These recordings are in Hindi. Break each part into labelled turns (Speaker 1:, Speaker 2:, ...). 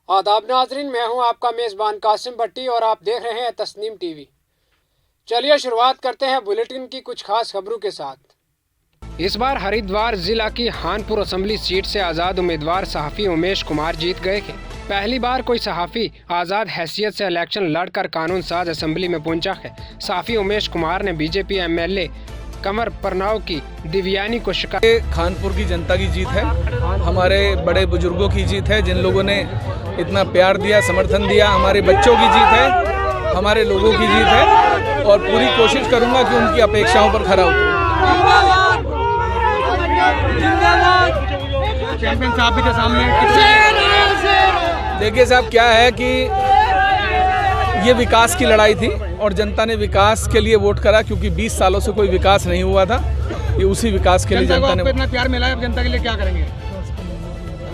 Speaker 1: आदाब नाजरीन, मैं हूं आपका मेज़बान कासिम भट्टी और आप देख रहे हैं तस्नीम टीवी। चलिए शुरुआत करते हैं बुलेटिन की कुछ खास खबरों के साथ। इस बार हरिद्वार जिला की हानपुर असेंबली सीट से आज़ाद उम्मीदवार सहाफ़ी उमेश कुमार जीत गए थे। पहली बार कोई सहाफ़ी आज़ाद हैसियत से इलेक्शन लड़कर कानून साज असेंबली में पहुंचा है। सहाफ़ी उमेश कुमार ने बीजेपी MLA कमर परनाव की दिव्यानी को शिकायत।
Speaker 2: खानपुर की जनता की जीत है, हमारे बड़े बुजुर्गों की जीत है, जिन लोगों ने इतना प्यार दिया, समर्थन दिया, हमारे बच्चों की जीत है, हमारे लोगों की जीत है और पूरी कोशिश करूंगा कि उनकी अपेक्षाओं पर खरा उतरूं।
Speaker 3: चैंपियन साहब के सामने
Speaker 2: देखिए साहब, क्या है कि ये विकास की लड़ाई थी और जनता ने विकास के लिए वोट करा, क्योंकि 20 सालों से कोई विकास नहीं हुआ था। ये उसी विकास के लिए जनता ने
Speaker 3: इतना प्यार मिला है। जनता के लिए क्या करेंगे?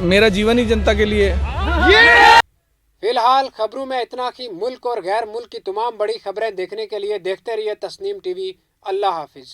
Speaker 2: मेरा जीवन ही जनता के लिए है।
Speaker 1: फिलहाल खबरों में इतना ही। मुल्क और गैर मुल्क की तमाम बड़ी खबरें देखने के लिए देखते रहिए तस्नीम टीवी। अल्लाह हाफिज।